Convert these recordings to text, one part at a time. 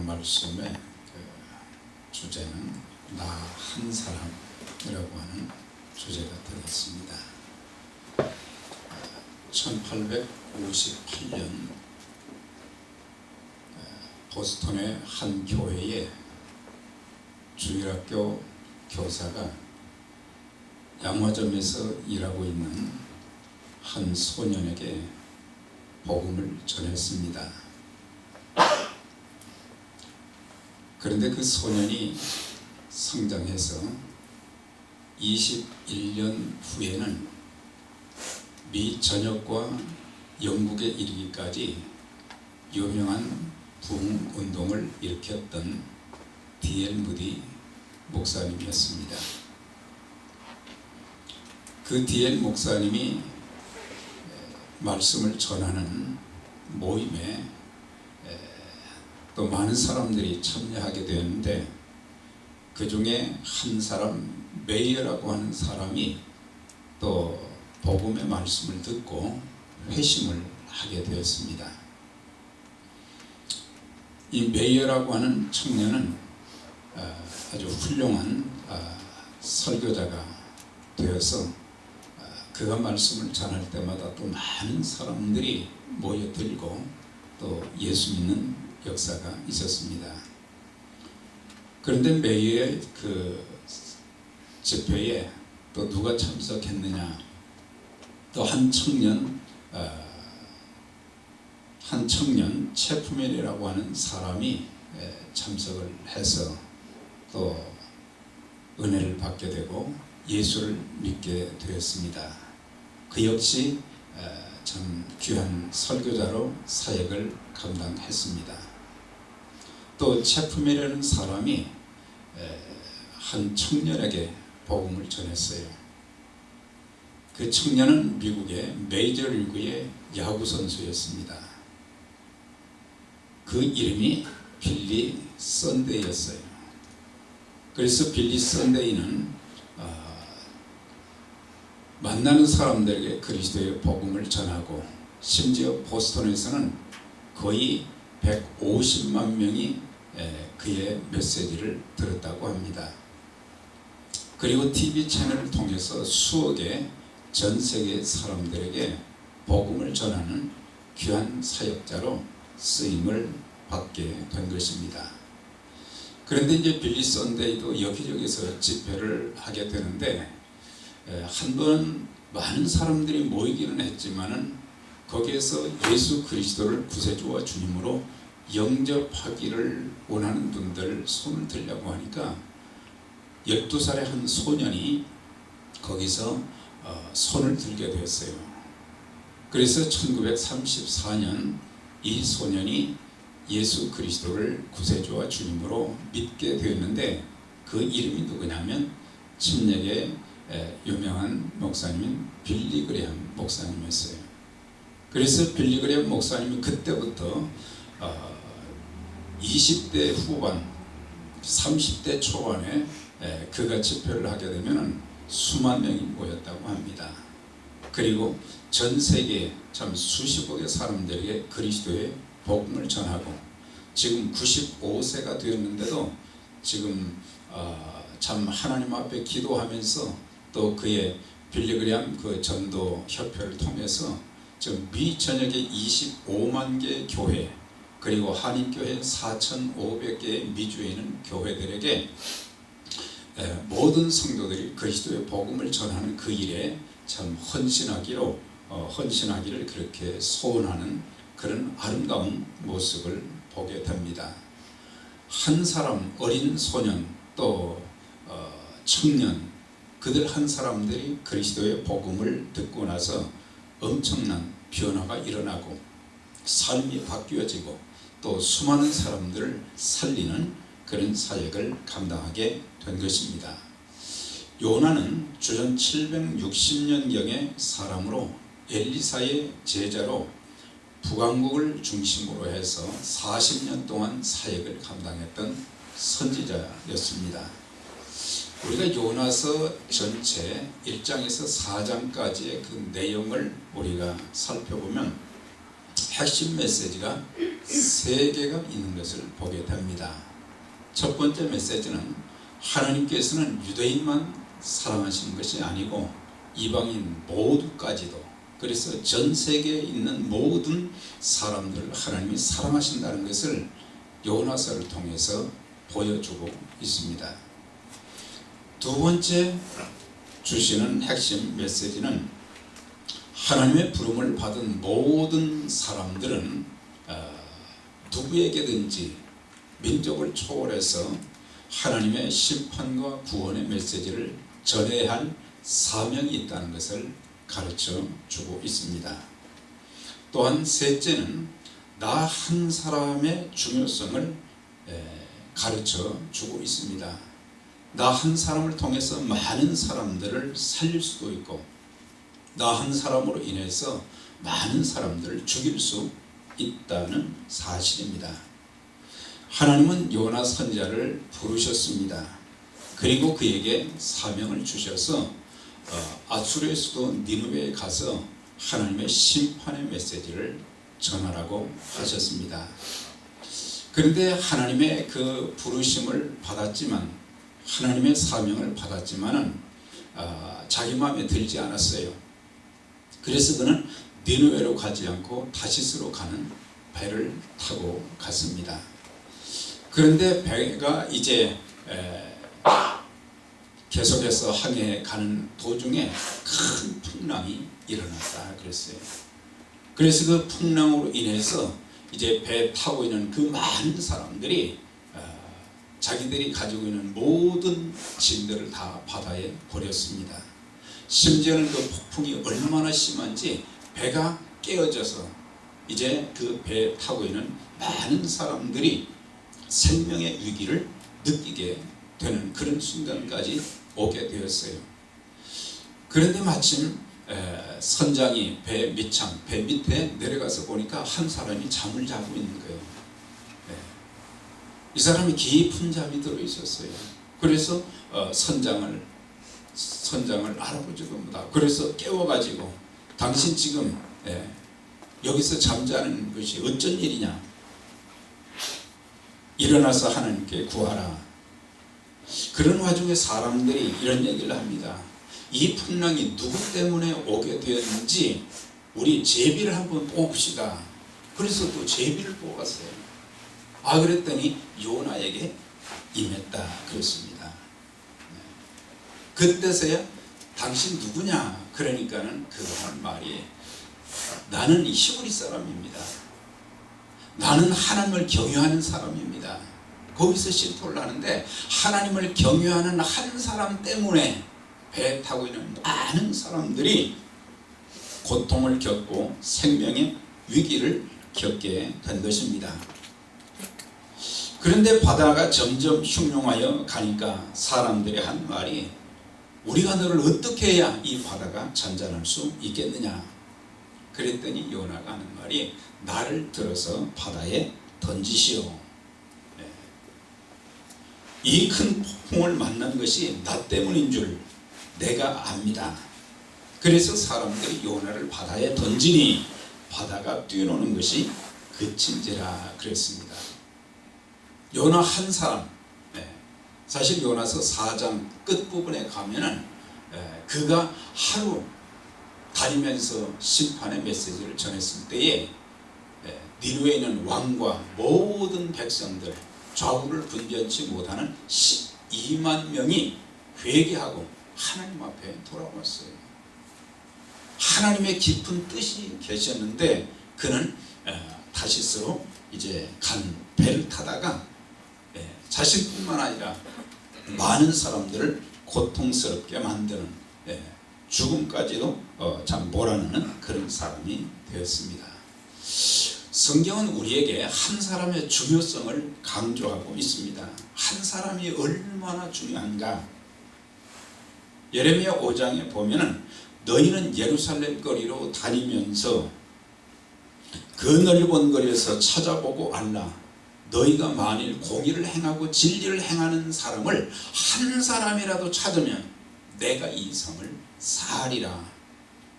말씀의 주제는 나 한 사람이라고 하는 주제가 되겠습니다. 1858년 보스턴의 한 교회에 주일학교 교사가 양화점에서 일하고 있는 한 소년에게 복음을 전했습니다. 그런데 그 소년이 성장해서 21년 후에는 미 전역과 영국에 이르기까지 유명한 부흥운동을 일으켰던 D.L. 무디 목사님이었습니다. 그 D.L. 목사님이 말씀을 전하는 모임에 또 많은 사람들이 참여하게 되었는데, 그 중에 한 사람, 메이어라고 하는 사람이 또 복음의 말씀을 듣고 회심을 하게 되었습니다. 이 메이어라고 하는 청년은 아주 훌륭한 설교자가 되어서 그가 말씀을 전할 때마다 또 많은 사람들이 모여들고 또 예수 믿는 역사가 있었습니다. 그런데 메이어의 그 집회에 또 누가 참석했느냐? 또 한 청년 체프맨이라고 하는 사람이 참석을 해서 또 은혜를 받게 되고 예수를 믿게 되었습니다. 그 역시 참 귀한 설교자로 사역을 감당했습니다. 또 체프맨이라는 사람이 한 청년에게 복음을 전했어요. 그 청년은 미국의 메이저리그의 야구 선수였습니다. 그 이름이 빌리 선데이였어요. 그래서 빌리 선데이는 만나는 사람들에게 그리스도의 복음을 전하고, 심지어 보스턴에서는 거의 150만 명이 그의 메시지를 들었다고 합니다. 그리고 TV 채널을 통해서 수억의 전 세계 사람들에게 복음을 전하는 귀한 사역자로 쓰임을 받게 된 것입니다. 그런데 이제 빌리 선데이도 여기저기서 집회를 하게 되는데, 한 번 많은 사람들이 모이기는 했지만은 거기에서 예수 그리스도를 구세주와 주님으로 영접하기를 원하는 분들 손을 들려고 하니까 12살의 한 소년이 거기서 손을 들게 되었어요. 그래서 1934년 이 소년이 예수 그리스도를 구세주와 주님으로 믿게 되었는데, 그 이름이 누구냐면 침례의 유명한 목사님인 빌리 그레엄 목사님이었어요. 그래서 빌리 그레엄 목사님이 그때부터 20대 후반, 30대 초반에 그가 집회를 하게 되면 수만 명이 모였다고 합니다. 그리고 전 세계 참 수십억의 사람들에게 그리스도의 복음을 전하고, 지금 95세가 되었는데도 지금 참 하나님 앞에 기도하면서 또 그의 빌리 그레엄 그 전도 협회를 통해서 지금 미 전역의 25만 개의 교회, 그리고 한인교회 4,500개의 미주에 있는 교회들에게 모든 성도들이 그리스도의 복음을 전하는 그 일에 참 헌신하기를 그렇게 소원하는 그런 아름다운 모습을 보게 됩니다. 한 사람, 어린 소년, 또 청년, 그들 한 사람들이 그리스도의 복음을 듣고 나서 엄청난 변화가 일어나고 삶이 바뀌어지고 또 수많은 사람들을 살리는 그런 사역을 감당하게 된 것입니다. 요나는 주전 760년경의 사람으로 엘리사의 제자로 북왕국을 중심으로 해서 40년 동안 사역을 감당했던 선지자였습니다. 우리가 요나서 전체 1장에서 4장까지의 그 내용을 우리가 살펴보면 핵심 메시지가 세 개가 있는 것을 보게 됩니다. 첫 번째 메시지는 하나님께서는 유대인만 사랑하시는 것이 아니고 이방인 모두까지도, 그래서 전 세계에 있는 모든 사람들을 하나님이 사랑하신다는 것을 요나서를 통해서 보여주고 있습니다. 두 번째 주시는 핵심 메시지는 하나님의 부름을 받은 모든 사람들은 누구에게든지 민족을 초월해서 하나님의 심판과 구원의 메시지를 전해야 할 사명이 있다는 것을 가르쳐 주고 있습니다. 또한 셋째는 나 한 사람의 중요성을 가르쳐 주고 있습니다. 나 한 사람을 통해서 많은 사람들을 살릴 수도 있고, 나 한 사람으로 인해서 많은 사람들을 죽일 수 있다는 사실입니다. 하나님은 요나 선지자를 부르셨습니다. 그리고 그에게 사명을 주셔서 아수르의 수도 니느웨에 가서 하나님의 심판의 메시지를 전하라고 하셨습니다. 그런데 하나님의 그 부르심을 받았지만, 하나님의 사명을 받았지만은 자기 마음에 들지 않았어요. 그래서 그는 니느웨로 가지 않고 다시스로 가는 배를 타고 갔습니다. 그런데 배가 이제 계속해서 항해해 가는 도중에 큰 풍랑이 일어났다 그랬어요. 그래서 그 풍랑으로 인해서 이제 배 타고 있는 그 많은 사람들이 자기들이 가지고 있는 모든 짐들을 다 바다에 버렸습니다. 심지어는 그 폭풍이 얼마나 심한지 배가 깨어져서 이제 그 배에 타고 있는 많은 사람들이 생명의 위기를 느끼게 되는 그런 순간까지 오게 되었어요. 그런데 마침 선장이 배 밑창, 배 밑에 내려가서 보니까 한 사람이 잠을 자고 있는 거예요. 이 사람이 깊은 잠이 들어 있었어요. 그래서 선장을 알아보지도 못하고, 그래서 깨워가지고 당신 지금 여기서 잠자는 것이 어쩐 일이냐, 일어나서 하나님께 구하라. 그런 와중에 사람들이 이런 얘기를 합니다. 이 풍랑이 누구 때문에 오게 되었는지 우리 제비를 한번 뽑읍시다. 그래서 또 제비를 뽑았어요. 그랬더니 요나에게 임했다 그랬습니다. 그때서야 당신 누구냐 그러니까는 그가 한 말이, 나는 히브리 사람입니다. 나는 하나님을 경유하는 사람입니다. 거기서 실토를 하는데, 하나님을 경유하는 한 사람 때문에 배 타고 있는 많은 사람들이 고통을 겪고 생명의 위기를 겪게 된 것입니다. 그런데 바다가 점점 흉흉하여 가니까 사람들이 한 말이, 우리가 너를 어떻게 해야 이 바다가 잔잔할 수 있겠느냐. 그랬더니 요나가 하는 말이, 나를 들어서 바다에 던지시오. 이 큰 폭풍을 만난 것이 나 때문인 줄 내가 압니다. 그래서 사람들이 요나를 바다에 던지니 바다가 뛰노는 것이 그친지라 그랬습니다. 요나 한 사람, 사실 요나서 4장 끝부분에 가면은 그가 하루 다니면서 심판의 메시지를 전했을 때에 니느웨에 있는 왕과 모든 백성들, 좌우를 분변치 못하는 12만 명이 회개하고 하나님 앞에 돌아왔어요. 하나님의 깊은 뜻이 계셨는데 그는 다시스로 이제 간 배를 타다가 자신뿐만 아니라 많은 사람들을 고통스럽게 만드는 죽음까지도 참 몰아넣는 그런 사람이 되었습니다. 성경은 우리에게 한 사람의 중요성을 강조하고 있습니다. 한 사람이 얼마나 중요한가. 예레미야 5장에 보면은 너희는 예루살렘 거리로 다니면서 그 넓은 거리에서 찾아보고 알라. 너희가 만일 공의를 행하고 진리를 행하는 사람을 한 사람이라도 찾으면 내가 이 성을 사하리라.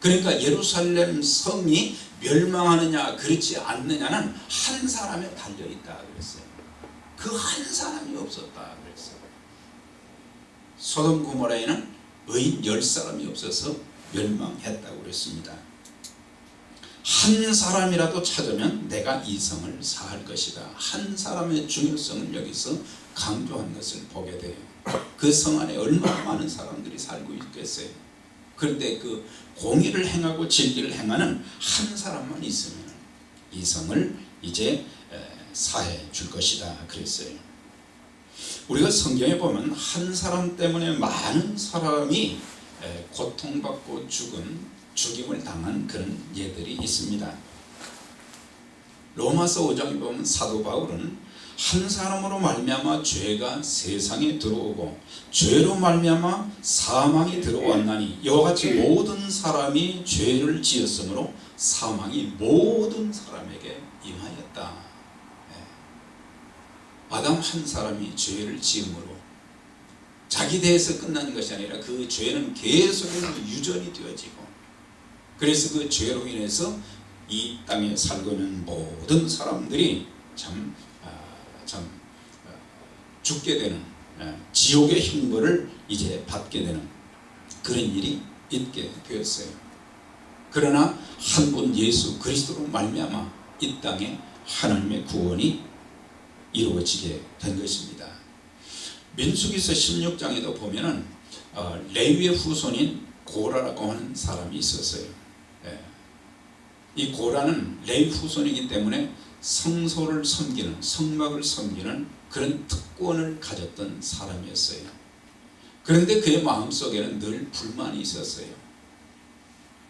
그러니까 예루살렘 성이 멸망하느냐 그렇지 않느냐는 한 사람에 달려있다 그랬어요. 그 한 사람이 없었다 그랬어요. 소돔 고모라에는 의인 10사람이 없어서 멸망했다고 그랬습니다. 한 사람이라도 찾으면 내가 이 성을 사할 것이다. 한 사람의 중요성을 여기서 강조한 것을 보게 돼요. 그 성 안에 얼마나 많은 사람들이 살고 있겠어요. 그런데 그 공의를 행하고 진리를 행하는 한 사람만 있으면 이 성을 이제 사해 줄 것이다 그랬어요. 우리가 성경에 보면 한 사람 때문에 많은 사람이 고통받고 죽임을 당한 그런 예들이 있습니다. 로마서 5장에 보면 사도 바울은 한 사람으로 말미암아 죄가 세상에 들어오고 죄로 말미암아 사망이 들어왔나니 이와 같이 모든 사람이 죄를 지었으므로 사망이 모든 사람에게 임하였다. 아담 한 사람이 죄를 지음으로 자기 대해서 끝나는 것이 아니라 그 죄는 계속해서 유전이 되어지고, 그래서 그 죄로 인해서 이 땅에 살고 있는 모든 사람들이 죽게 되는, 지옥의 형벌을 이제 받게 되는 그런 일이 있게 되었어요. 그러나 한 분 예수 그리스도로 말미암아 이 땅에 하나님의 구원이 이루어지게 된 것입니다. 민수기서 16장에도 보면은 레위의 후손인 고라라고 하는 사람이 있었어요. 이 고라는 레위 후손이기 때문에 성소를 섬기는, 성막을 섬기는 그런 특권을 가졌던 사람이었어요. 그런데 그의 마음속에는 늘 불만이 있었어요.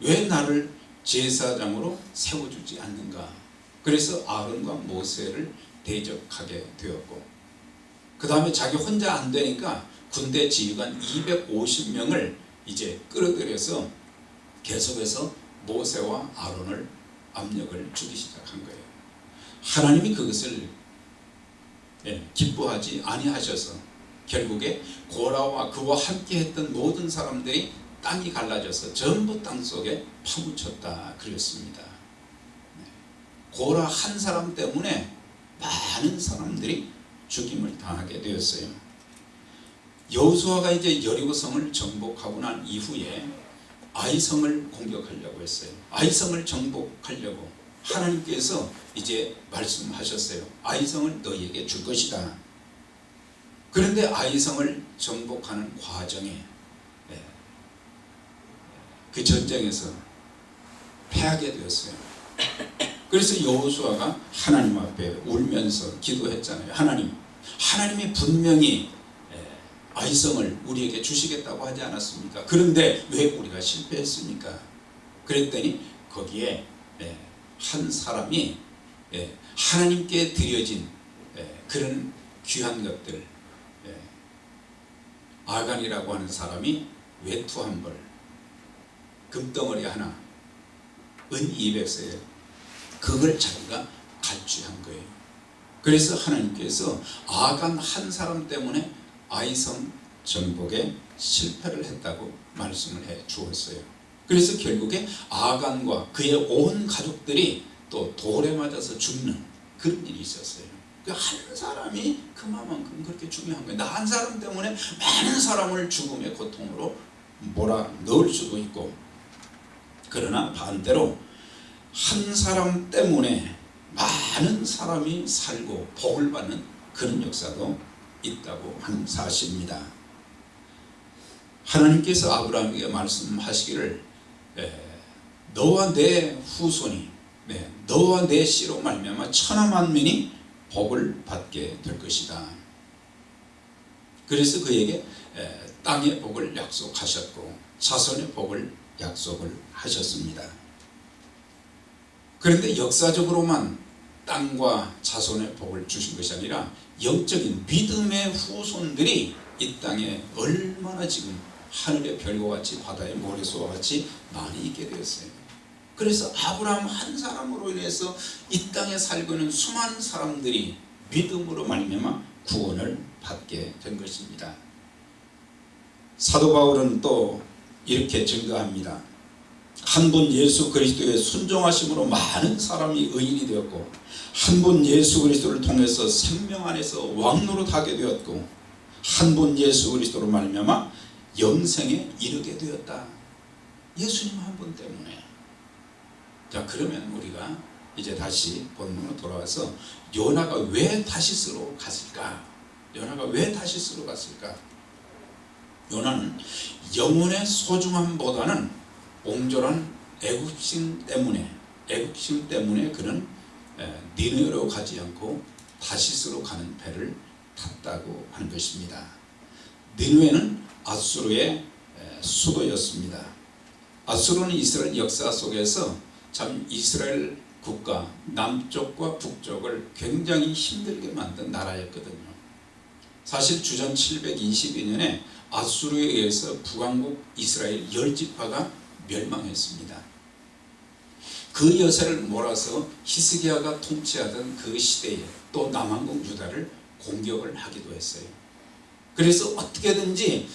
왜 나를 제사장으로 세워주지 않는가? 그래서 아론과 모세를 대적하게 되었고, 그 다음에 자기 혼자 안 되니까 군대 지휘관 250명을 이제 끌어들여서 계속해서 모세와 아론을 압력을 주기 시작한 거예요. 하나님이 그것을 기뻐하지 아니하셔서 결국에 고라와 그와 함께 했던 모든 사람들이 땅이 갈라져서 전부 땅 속에 파묻혔다 그랬습니다. 고라 한 사람 때문에 많은 사람들이 죽임을 당하게 되었어요. 여호수아가 이제 여리고성을 정복하고 난 이후에 아이성을 공격하려고 했어요. 아이성을 정복하려고 하나님께서 이제 말씀하셨어요. 아이성을 너희에게 줄 것이다. 그런데 아이성을 정복하는 과정에 그 전쟁에서 패하게 되었어요. 그래서 여호수아가 하나님 앞에 울면서 기도했잖아요. 하나님이 분명히 아이성을 우리에게 주시겠다고 하지 않았습니까? 그런데 왜 우리가 실패했습니까? 그랬더니 거기에 한 사람이 하나님께 드려진 그런 귀한 것들, 아간이라고 하는 사람이 외투 한 벌, 금덩어리 하나, 은 200세겔, 그걸 자기가 갈취한 거예요. 그래서 하나님께서 아간 한 사람 때문에 아이성 정복에 실패를 했다고 말씀을 해 주었어요. 그래서 결국에 아간과 그의 온 가족들이 또 돌에 맞아서 죽는 그런 일이 있었어요. 그 한 사람이 그만큼 그렇게 중요한 거예요. 나 한 사람 때문에 많은 사람을 죽음의 고통으로 몰아 넣을 수도 있고, 그러나 반대로 한 사람 때문에 많은 사람이 살고 복을 받는 그런 역사도 있다고 하는 사실입니다. 하나님께서 아브라함에게 말씀하시기를 너와 내 후손이, 너와 내 씨로 말미암아 천하 만민이 복을 받게 될 것이다. 그래서 그에게 땅의 복을 약속하셨고 자손의 복을 약속을 하셨습니다. 그런데 역사적으로만 땅과 자손의 복을 주신 것이 아니라 영적인 믿음의 후손들이 이 땅에 얼마나 지금 하늘의 별과 같이 바다의 모래수와 같이 많이 있게 되었어요. 그래서 아브라함 한 사람으로 인해서 이 땅에 살고 있는 수많은 사람들이 믿음으로 말미암아 구원을 받게 된 것입니다. 사도 바울은 또 이렇게 증거합니다. 한 분 예수 그리스도의 순종하심으로 많은 사람이 의인이 되었고, 한 분 예수 그리스도를 통해서 생명 안에서 왕노릇하게 되었고, 한 분 예수 그리스도로 말미암아 영생에 이르게 되었다. 예수님 한 분 때문에. 자, 그러면 우리가 이제 다시 본문으로 돌아와서 요나가 왜 다시스로 갔을까? 요나가 왜 다시스로 갔을까? 요나는 영혼의 소중함보다는 옹졸한 애국심 때문에 그는 니느웨로 가지 않고 다시스로 가는 배를 탔다고 하는 것입니다. 니느웨는 아수르의 수도였습니다. 아수르는 이스라엘 역사 속에서 참 이스라엘 국가 남쪽과 북쪽을 굉장히 힘들게 만든 나라였거든요. 사실 주전 722년에 아수르에 의해서 북왕국 이스라엘 10지파가 멸망했습니다. 그 여세를 몰아서 히스기야가 통치하던 그 시대에 또 남왕국 유다를 공격을 하기도 했어요. 그래서 어떻게든지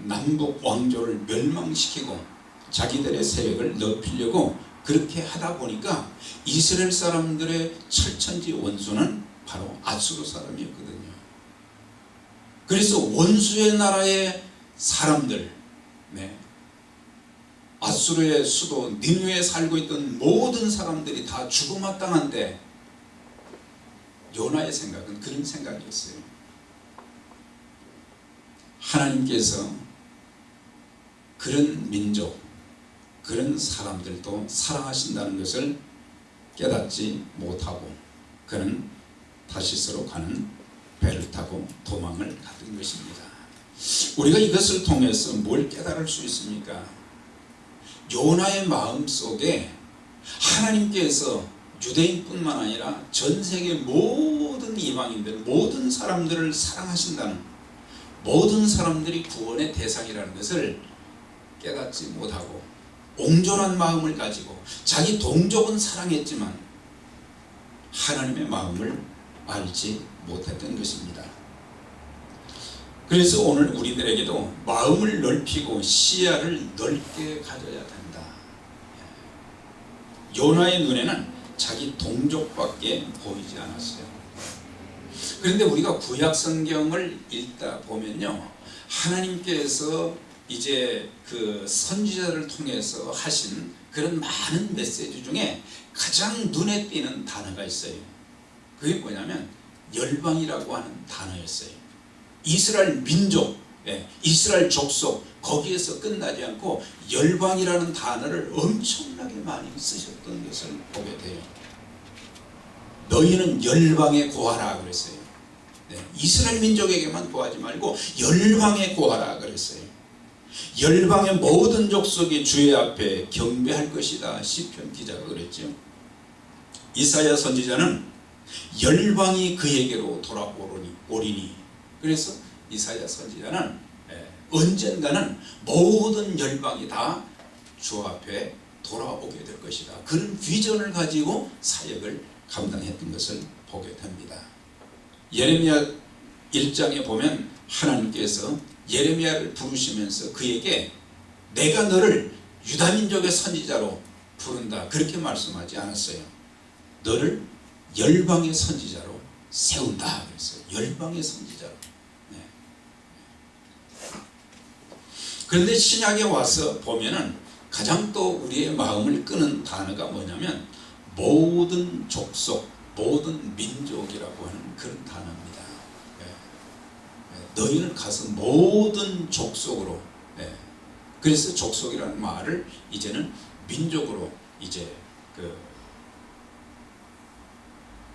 남북 왕조를 멸망시키고 자기들의 세력을 넓히려고 그렇게 하다 보니까 이스라엘 사람들의 철천지 원수는 바로 아수르 사람이었거든요. 그래서 원수의 나라의 사람들, 아수르의 수도 니느웨에 살고 있던 모든 사람들이 다 죽어마땅한데 요나의 생각은 그런 생각이었어요. 하나님께서 그런 민족, 그런 사람들도 사랑하신다는 것을 깨닫지 못하고 그는 다시스로 가는 배를 타고 도망을 갔던 것입니다. 우리가 이것을 통해서 뭘 깨달을 수 있습니까? 요나의 마음속에 하나님께서 유대인뿐만 아니라 전 세계 모든 이방인들, 모든 사람들을 사랑하신다는, 모든 사람들이 구원의 대상이라는 것을 깨닫지 못하고 옹졸한 마음을 가지고 자기 동족은 사랑했지만 하나님의 마음을 알지 못했던 것입니다. 그래서 오늘 우리들에게도 마음을 넓히고 시야를 넓게 가져야 된다. 요나의 눈에는 자기 동족밖에 보이지 않았어요. 그런데 우리가 구약 성경을 읽다 보면요, 하나님께서 이제 그 선지자를 통해서 하신 그런 많은 메시지 중에 가장 눈에 띄는 단어가 있어요. 그게 뭐냐면 열방이라고 하는 단어였어요. 이스라엘 민족, 이스라엘 족속, 거기에서 끝나지 않고 열방이라는 단어를 엄청나게 많이 쓰셨던 것을 보게 돼요. 너희는 열방에 고하라 그랬어요. 이스라엘 민족에게만 고하지 말고 열방에 고하라 그랬어요. 열방의 모든 족속이 주의 앞에 경배할 것이다. 시편 기자가 그랬죠. 이사야 선지자는 열방이 그에게로 돌아오리니, 그래서 이사야 선지자는 언젠가는 모든 열방이 다 주 앞에 돌아오게 될 것이다. 그런 비전을 가지고 사역을 감당했던 것을 보게 됩니다. 예레미야 1장에 보면 하나님께서 예레미야를 부르시면서 그에게 내가 너를 유다민족의 선지자로 부른다 그렇게 말씀하지 않았어요. 너를 열방의 선지자로 세운다 그랬어요. 열방의 선지자로. 그런데 신약에 와서 보면은 가장 또 우리의 마음을 끄는 단어가 뭐냐면 모든 족속, 모든 민족이라고 하는 그런 단어입니다. 너희는 가서 모든 족속으로, 그래서 족속이라는 말을 이제는 민족으로 이제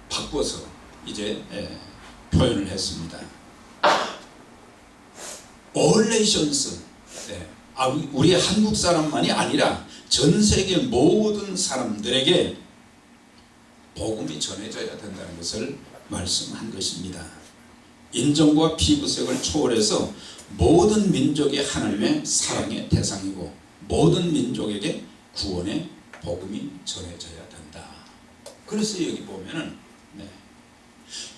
바꿔서 이제 표현을 했습니다. All nations, 우리 한국 사람만이 아니라 전 세계 모든 사람들에게 복음이 전해져야 된다는 것을 말씀한 것입니다. 인종과 피부색을 초월해서 모든 민족이 하나님의 사랑의 대상이고 모든 민족에게 구원의 복음이 전해져야 된다. 그래서 여기 보면은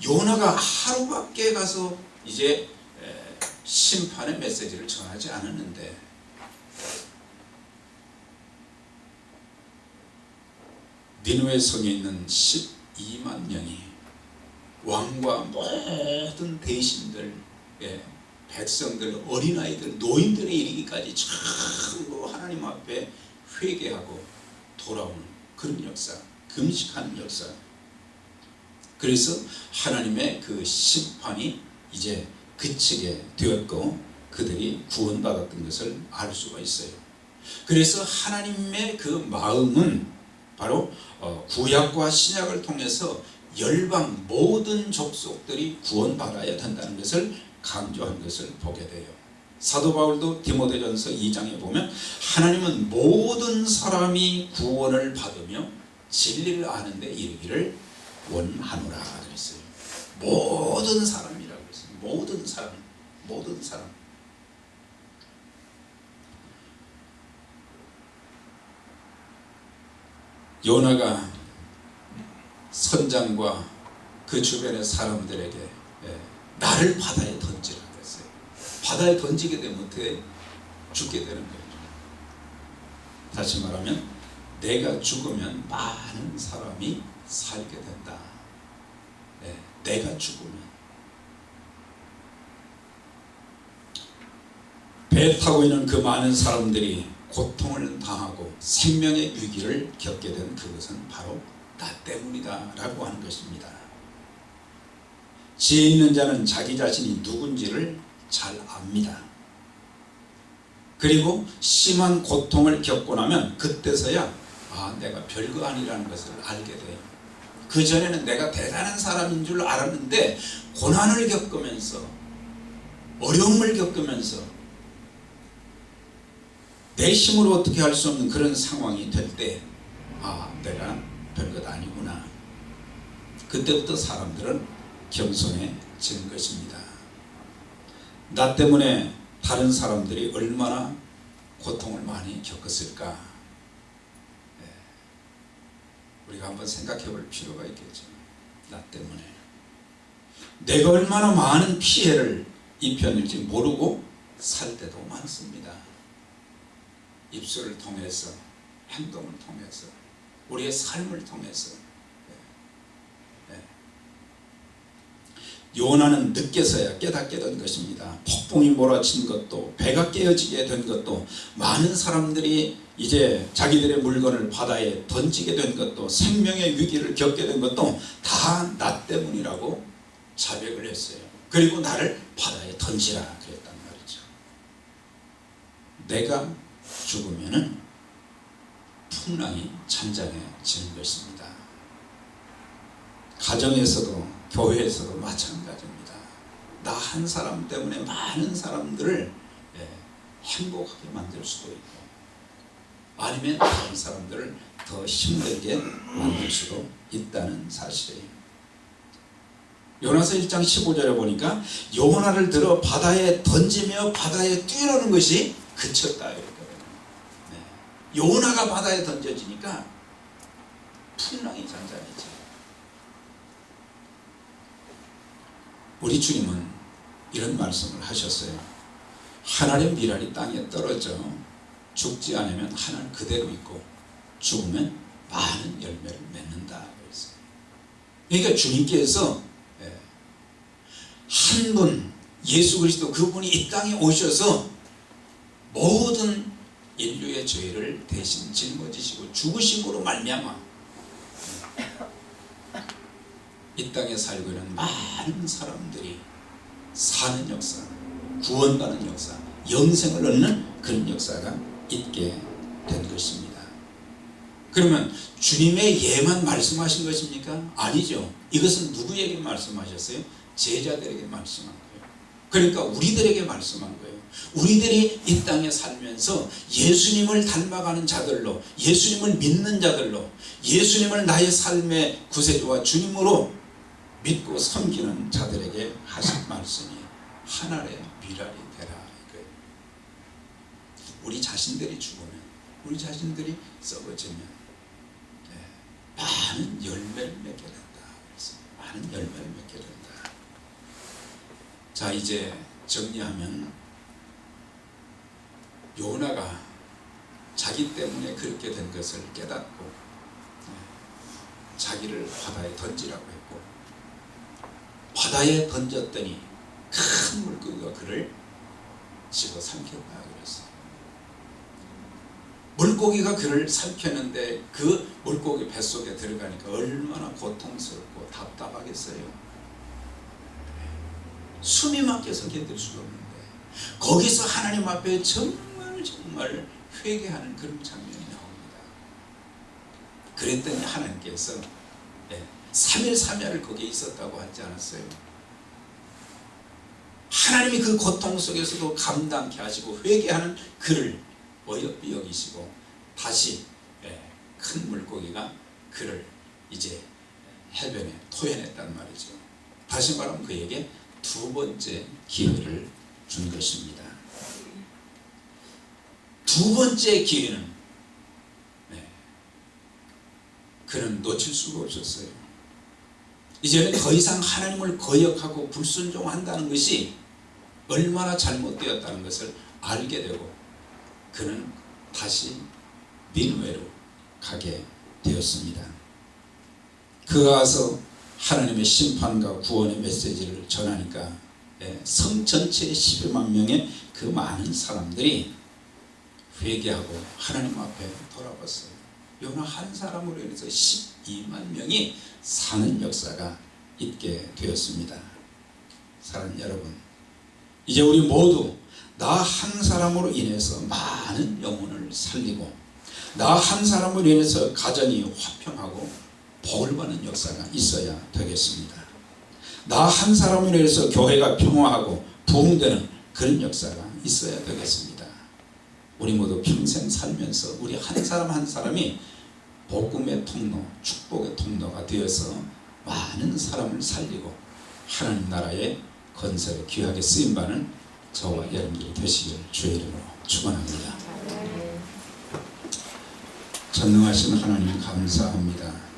요나가 하루밖에 가서 이제 심판의 메시지를 전하지 않았는데 니느웨 성에 있는 12만 명이 왕과 모든 대신들, 백성들, 어린아이들, 노인들에 이르기까지 전부 하나님 앞에 회개하고 돌아오는 그런 역사, 금식하는 역사. 그래서 하나님의 그 심판이 이제 그치게 되었고 그들이 구원받았던 것을 알 수가 있어요. 그래서 하나님의 그 마음은 바로 구약과 신약을 통해서 열방 모든 족속들이 구원받아야 된다는 것을 강조한 것을 보게 돼요. 사도 바울도 디모데전서 2장에 보면 하나님은 모든 사람이 구원을 받으며 진리를 아는 데 이르기를 원하노라 그랬어요. 모든 사람이라고 그랬어요. 모든 사람, 모든 사람. 요나가 선장과 그 주변의 사람들에게 나를 바다에 던지라 그랬어요. 바다에 던지게 되면 어떻게 죽게 되는 거예요. 다시 말하면 내가 죽으면 많은 사람이 살게 된다. 내가 죽으면. 배 타고 있는 그 많은 사람들이 고통을 당하고 생명의 위기를 겪게 된 그것은 바로 나 때문이다 라고 하는 것입니다. 지혜 있는 자는 자기 자신이 누군지를 잘 압니다. 그리고 심한 고통을 겪고 나면 그때서야 내가 별거 아니라는 것을 알게 돼요. 그전에는 내가 대단한 사람인 줄 알았는데 고난을 겪으면서 어려움을 겪으면서 내 힘으로 어떻게 할 수 없는 그런 상황이 될 때 내가 별것 아니구나. 그때부터 사람들은 겸손해지는 것입니다. 나 때문에 다른 사람들이 얼마나 고통을 많이 겪었을까. 우리가 한번 생각해 볼 필요가 있겠죠. 나 때문에 내가 얼마나 많은 피해를 입혔는지 모르고 살 때도 많습니다. 입술을 통해서, 행동을 통해서, 우리의 삶을 통해서. 요나는 늦게서야 깨닫게 된 것입니다. 폭풍이 몰아친 것도, 배가 깨어지게 된 것도, 많은 사람들이 이제 자기들의 물건을 바다에 던지게 된 것도, 생명의 위기를 겪게 된 것도 다 나 때문이라고 자백을 했어요. 그리고 나를 바다에 던지라 그랬단 말이죠. 내가 죽으면은 풍랑이 잔잔해지는 것입니다. 가정에서도 교회에서도 마찬가지입니다. 나 한 사람 때문에 많은 사람들을 행복하게 만들 수도 있고 아니면 다른 사람들을 더 힘들게 만들 수도 있다는 사실이에요. 요나서 1장 15절에 보니까 요나를 들어 바다에 던지며 바다에 뛰어오는 것이 그쳤다. 요나가 바다에 던져지니까 풍랑이 잔잔해져. 우리 주님은 이런 말씀을 하셨어요. 하늘의 미랄이 땅에 떨어져 죽지 않으면 하늘 그대로 있고 죽으면 많은 열매를 맺는다. 그러니까 주님께서 한 분 예수 그리스도 그분이 이 땅에 오셔서 모든 인류의 죄를 대신 짊어지시고 죽으심으로 말미암아 이 땅에 살고 있는 많은 사람들이 사는 역사, 구원받는 역사, 영생을 얻는 그런 역사가 있게 된 것입니다. 그러면 주님의 예만 말씀하신 것입니까? 아니죠. 이것은 누구에게 말씀하셨어요? 제자들에게 말씀한 거예요. 그러니까 우리들에게 말씀한 거예요. 우리들이 이 땅에 살면서 예수님을 닮아가는 자들로, 예수님을 믿는 자들로, 예수님을 나의 삶의 구세주와 주님으로 믿고 섬기는 자들에게 하신 말씀이 하늘의 미랄이 되라 이거예요. 우리 자신들이 죽으면, 우리 자신들이 썩어지면 많은 열매를 맺게 된다. 많은 열매를 맺게 된다. 자, 이제 정리하면 요나가 자기 때문에 그렇게 된 것을 깨닫고 자기를 바다에 던지라고 했고 바다에 던졌더니 큰 물고기가 그를 집어 삼켰다 그랬어요. 물고기가 그를 삼켰는데 그 물고기 뱃속에 들어가니까 얼마나 고통스럽고 답답하겠어요. 숨이 막혀서 견딜 수가 없는데 거기서 하나님 앞에 정말 회개하는 그런 장면이 나옵니다. 그랬더니 하나님께서 3일 3야를 거기에 있었다고 하지 않았어요. 하나님이 그 고통 속에서도 감당케 하시고 회개하는 그를 어여삐 여기시고 다시 큰 물고기가 그를 이제 해변에 토해냈단 말이죠. 다시 말하면 그에게 두 번째 기회를 준 것입니다. 두 번째 기회는 그는 놓칠 수가 없었어요. 이제는 더 이상 하나님을 거역하고 불순종한다는 것이 얼마나 잘못되었다는 것을 알게 되고 그는 다시 니느웨로 가게 되었습니다. 그가 가서 하나님의 심판과 구원의 메시지를 전하니까 성 전체의 12만 명의 그 많은 사람들이 회개하고 하나님 앞에 돌아왔어요. 요나 한 사람으로 인해서 12만 명이 사는 역사가 있게 되었습니다. 사랑하는 여러분, 이제 우리 모두 나 한 사람으로 인해서 많은 영혼을 살리고 나 한 사람으로 인해서 가정이 화평하고 복을 받는 역사가 있어야 되겠습니다. 나 한 사람으로 인해서 교회가 평화하고 부흥되는 그런 역사가 있어야 되겠습니다. 우리 모두 평생 살면서 우리 한 사람 한 사람이 복음의 통로, 축복의 통로가 되어서 많은 사람을 살리고 하나님 나라의 건설에 귀하게 쓰임받는 저와 여러분들이 되시기를 주의 이름으로 축원합니다. 전능하신 하나님 감사합니다.